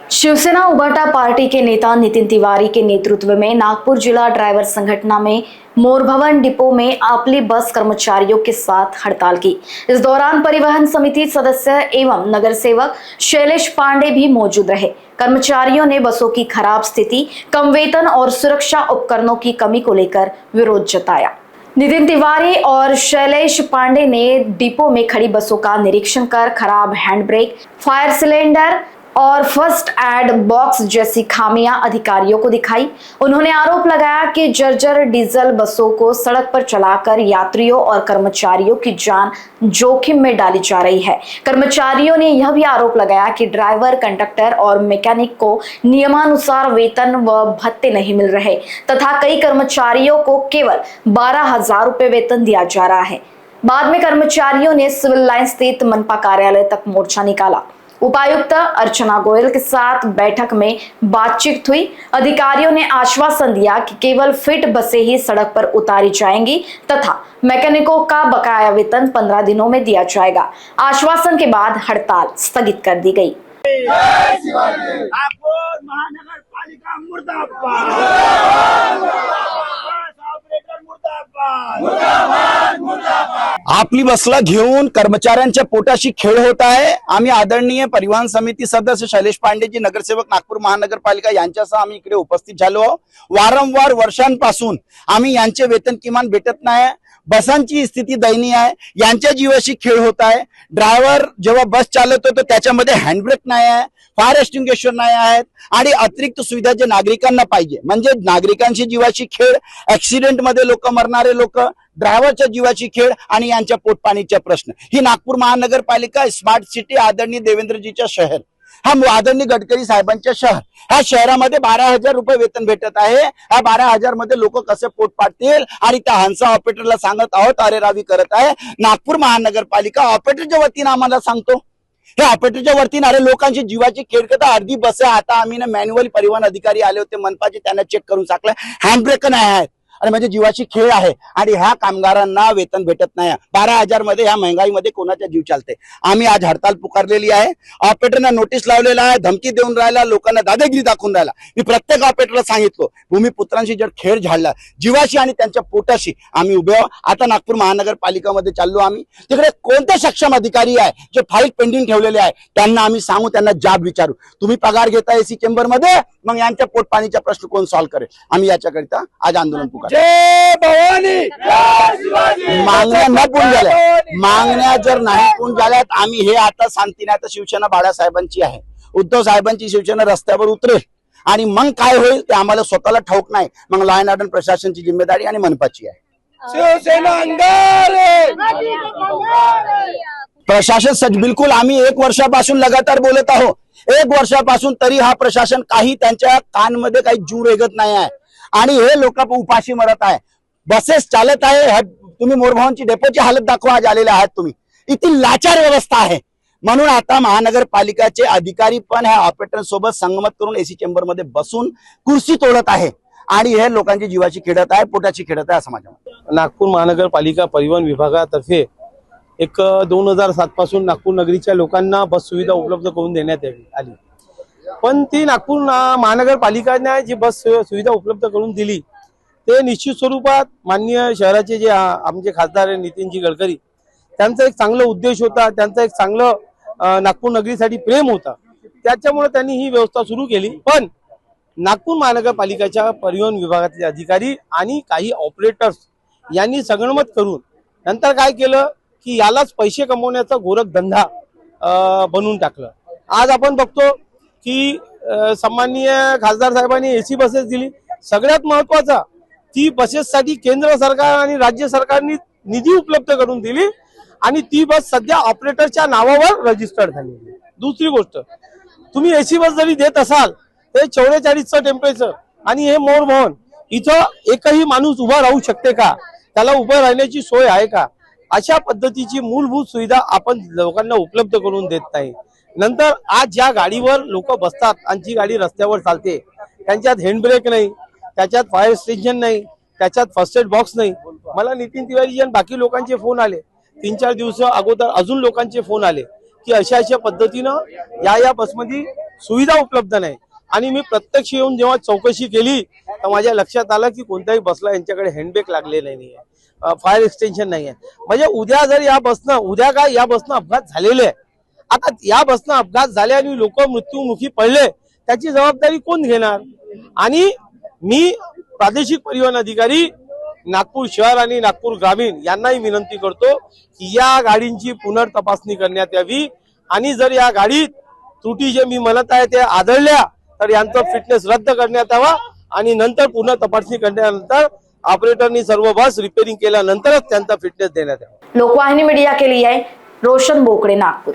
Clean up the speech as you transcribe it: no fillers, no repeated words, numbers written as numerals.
Shiv Sena उबाटा party के नेता नितिन तिवारी के नेतृत्व में नागपुर जिला ड्राइवर संगठन में मोर भवन डिपो में आपली बस कर्मचारियों के साथ हड़ताल की। इस दौरान परिवहन समिति सदस्य एवं नगर सेवक शैलेश पांडे भी मौजूद रहे। कर्मचारियों ने बसों की खराब स्थिति, कम वेतन और सुरक्षा उपकरणों की कमी को लेकर विरोध जताया। नितिन तिवारी और शैलेश पांडे ने डिपो में खड़ी बसों का निरीक्षण कर खराब हैंड ब्रेक, फायर सिलेंडर और फर्स्ट एड बॉक्स जैसी खामियां अधिकारियों को दिखाई। उन्होंने आरोप लगाया कि जर्जर डीजल बसों को सड़क पर चलाकर यात्रियों और कर्मचारियों की जान जोखिम में डाली जा रही है। कर्मचारियों ने यह भी आरोप लगाया कि ड्राइवर, कंडक्टर और मैकेनिक को नियमानुसार वेतन व भत्ते नहीं मिल रहे तथा कई कर्मचारियों को केवल 12,000 रुपये वेतन दिया जा रहा है। बाद में कर्मचारियों ने सिविल लाइन स्थित मनपा कार्यालय तक मोर्चा निकाला। उपायुक्त अर्चना गोयल के साथ बैठक में बातचीत हुई। अधिकारियों ने आश्वासन दिया कि केवल फिट बसें ही सड़क पर उतारी जाएंगी तथा मैकेनिकों का बकाया वेतन 15 दिनों में दिया जाएगा। आश्वासन के बाद हड़ताल स्थगित कर दी गई। महानगर पालिका मुर्दाबाद, ऑपरेटर मुर्दाबाद, आपली बसला घेऊन कर्मचाऱ्यांच्या पोटाशी खेळ होत आहे। आम्ही आदरणीय परिवहन समिती सदस्य शैलेश पांडेजी, नगरसेवक नागपूर महानगरपालिका यांच्यासह आम्ही इकडे उपस्थित झालो। वारंवार वर्षांपासून आम्ही यांचे वेतन किमान भेटत नाही। बसांची स्थिती दयनीय आहे। यांच्या जीवाशी खेळ होत आहे। ड्रायव्हर जेव्हा बस चालवतो तो त्याच्यामध्ये हँडब्रेक नाही आहे, फायर एक्सटिंग्विशर नाही आहेत आणि अतिरिक्त सुविधा जे नागरिकांना पाहिजे, म्हणजे नागरिकांची जीवाची खेळ, ऍक्सिडेंट मध्ये लोक मरणारे लोक, ड्रायव्हरच्या जीवाची खेळ आणि यांच्या पोटपाणीचा प्रश्न। ही नागपूर महानगरपालिका स्मार्ट सिटी आदरणीय देवेंद्रजीच्या शहर, हा आदरणीय गडकरी साहेबांच्या शहर, ह्या शहरामध्ये 12,000 रुपये वेतन भेटत आहे। ह्या 12,000 मध्ये लोक कसे पोट पाडतील आणि त्या हंसा ऑपरेटरला सांगत आहोत अरे रावी करत आहे। नागपूर महानगरपालिका ऑपरेटरच्या वतीने आम्हाला सांगतो, हे ऑपरेटरच्या वतीने अरे लोकांची जीवाची खेळ करता। अर्धी बस आता आम्ही मॅन्युअल परिवहन अधिकारी आले होते मनपाचे, त्यांना चेक करून सांगलं हँडब्रेक नाही आहेत आणि म्हणजे जीवाची खेळ आहे आणि ह्या कामगारांना वेतन भेटत नाही। 12,000 मध्ये ह्या महागाईमध्ये कोणाचा जीव चालते। आम्ही आज हडताल पुकारलेली आहे। ऑपरेटरना नोटीस लावलेला आहे, धमकी देऊन राहिला, लोकांना दादागिरी दाखवून राहिला। मी प्रत्येक ऑपरेटरला सांगितलं भूमिपुत्रांशी जर खेळ झाला जीवाशी आणि त्यांच्या पोटाशी आम्ही उभे आहोत। आता नागपूर महानगरपालिकामध्ये चाललो आम्ही, तिकडे कोणते सक्षम अधिकारी आहे जे फाईल पेंडिंग ठेवलेले आहे त्यांना आम्ही सांगू, त्यांना जाब विचारू, तुम्ही पगार घेता एसी चेंबर मध्ये, मग यांच्या पोटपाणीचा प्रश्न कोण सॉल्व्ह करेल। आम्ही याच्याकरिता आज आंदोलन पुकार। जय भवानी, जय शिवाजी। मागण्या न पूर्ण झाल्या, मागण्या जर नाही पूर्ण झाल्यात आम्ही हे आता शांतीने, आता शिवसेना बाळासाहेबांची आहे, उद्धव साहेबांची शिवसेना रस्त्यावर उतरेल आणि मग काय होईल ते आम्हाला स्वतःला ठाऊक नाही। मग लॉ अँड ऑर्डर प्रशासनाची जिम्मेदारी आणि मनपाची आहे। शिवसेना अंगारे, प्रशासन सज्ज बिलकुल। आम्ही 1 वर्षापासून लगातार बोलत आहोत, 1 वर्षापासून तरी हा प्रशासन काही त्यांच्या कानमध्ये काही जू रेगत नाही आहे आणि हे लोक उपाशी मरत आहे। बसेस चालत आहे, तुम्ही मोरभवनची डेपोची हालत दाखवा, आज आलेले आहात तुम्ही, इतकी लाचार व्यवस्था आहे। म्हणून आता महानगरपालिकाचे अधिकारी पण ह्या ऑपरेटर सोबत संगमत करून एसी चेंबर मध्ये बसून कुर्सी तोडत आहे आणि हे लोकांची जीवाची खेळत आहे, पोटाची खेळत आहे समाजामध्ये। नागपूर महानगरपालिका परिवहन विभागातर्फे एक 2007 पासून नागपूर नगरीच्या लोकांना बस सुविधा उपलब्ध करून देण्यात आली, पण ती नागपूर महानगरपालिकेने जी बस सुविधा उपलब्ध करून दिली ते निश्चित स्वरूपात माननीय शहराचे जे आमचे खासदार नितीनजी गडकरी त्यांचा एक चांगला उद्देश होता, त्यांचा एक चांगलं नागपूर नगरीसाठी प्रेम होता, त्याच्यामुळे त्यांनी ही व्यवस्था सुरू केली। पण नागपूर महानगरपालिकेच्या परिवहन विभागातले अधिकारी आणि काही ऑपरेटर्स यांनी संगनमत करून नंतर काय केलं की यालाच पैसे कमवण्याचा गोरख धंदा बनवून टाकलं। आज आपण बघतो की सन्माननीय खासदार साहेबांनी एसी बसेस दिली। सगळ्यात महत्वाचा, ती बसेससाठी केंद्र सरकार आणि राज्य सरकारने निधी उपलब्ध करून दिली आणि ती बस सध्या ऑपरेटरच्या नावावर रजिस्टर्ड झाली। दुसरी गोष्ट, तुम्ही एसी बस जरी देत असाल ते 44चं टेम्परेचर आणि हे मोर भवन, इथं एकही माणूस उभा राहू शकते का, त्याला उभं राहण्याची सोय आहे का, अशा पद्धतीची मूलभूत सुविधा आपण लोकांना उपलब्ध करून देत नाही। नंतर आज ज्या गाडीवर लोक बसतात आणि जी गाडी रस्त्यावर चालते त्यांच्यात हँडब्रेक नाही, त्याच्यात फायर स्टेशन नाही, त्याच्यात फर्स्ट एड बॉक्स नाही। मला नितीन तिवारी आणि बाकी लोकांचे फोन आले, 3-4 दिवस अगोदर अजून लोकांचे फोन आले की अशा पद्धतीनं या बसमध्ये सुविधा उपलब्ध नाही। आणि मी प्रत्यक्ष येऊन जेव्हा चौकशी केली तर माझ्या लक्षात आलं की कोणत्याही बसला यांच्याकडे हँडब्रेक लागलेला नाहीये, फायर एक्सटेन्शन नाहीये। म्हणजे उद्या जर या बसनं अपघात झालेले आहे, आता या बसनं अपघात झाले आणि लोक मृत्यूमुखी पडले, त्याची जबाबदारी कोण घेणार? आणि मी प्रादेशिक परिवहन अधिकारी नागपूर शहर आणि नागपूर ग्रामीण यांनाही विनंती करतो की या गाडींची पुनर्तपासणी करण्यात यावी आणि जर या गाडीत त्रुटी जे मी म्हणत आहे ते आढळल्या तर यांचं फिटनेस रद्द करण्यात यावा आणि नंतर पुन्हा तपासणी करण्यानंतर ऑपरेटरनी सर्व बस रिपेअरिंग केल्यानंतरच त्यांचा फिटनेस देण्यात यावा। लोकवाहिनी मीडिया के लिए रोशन बोकड़े, नागपुर।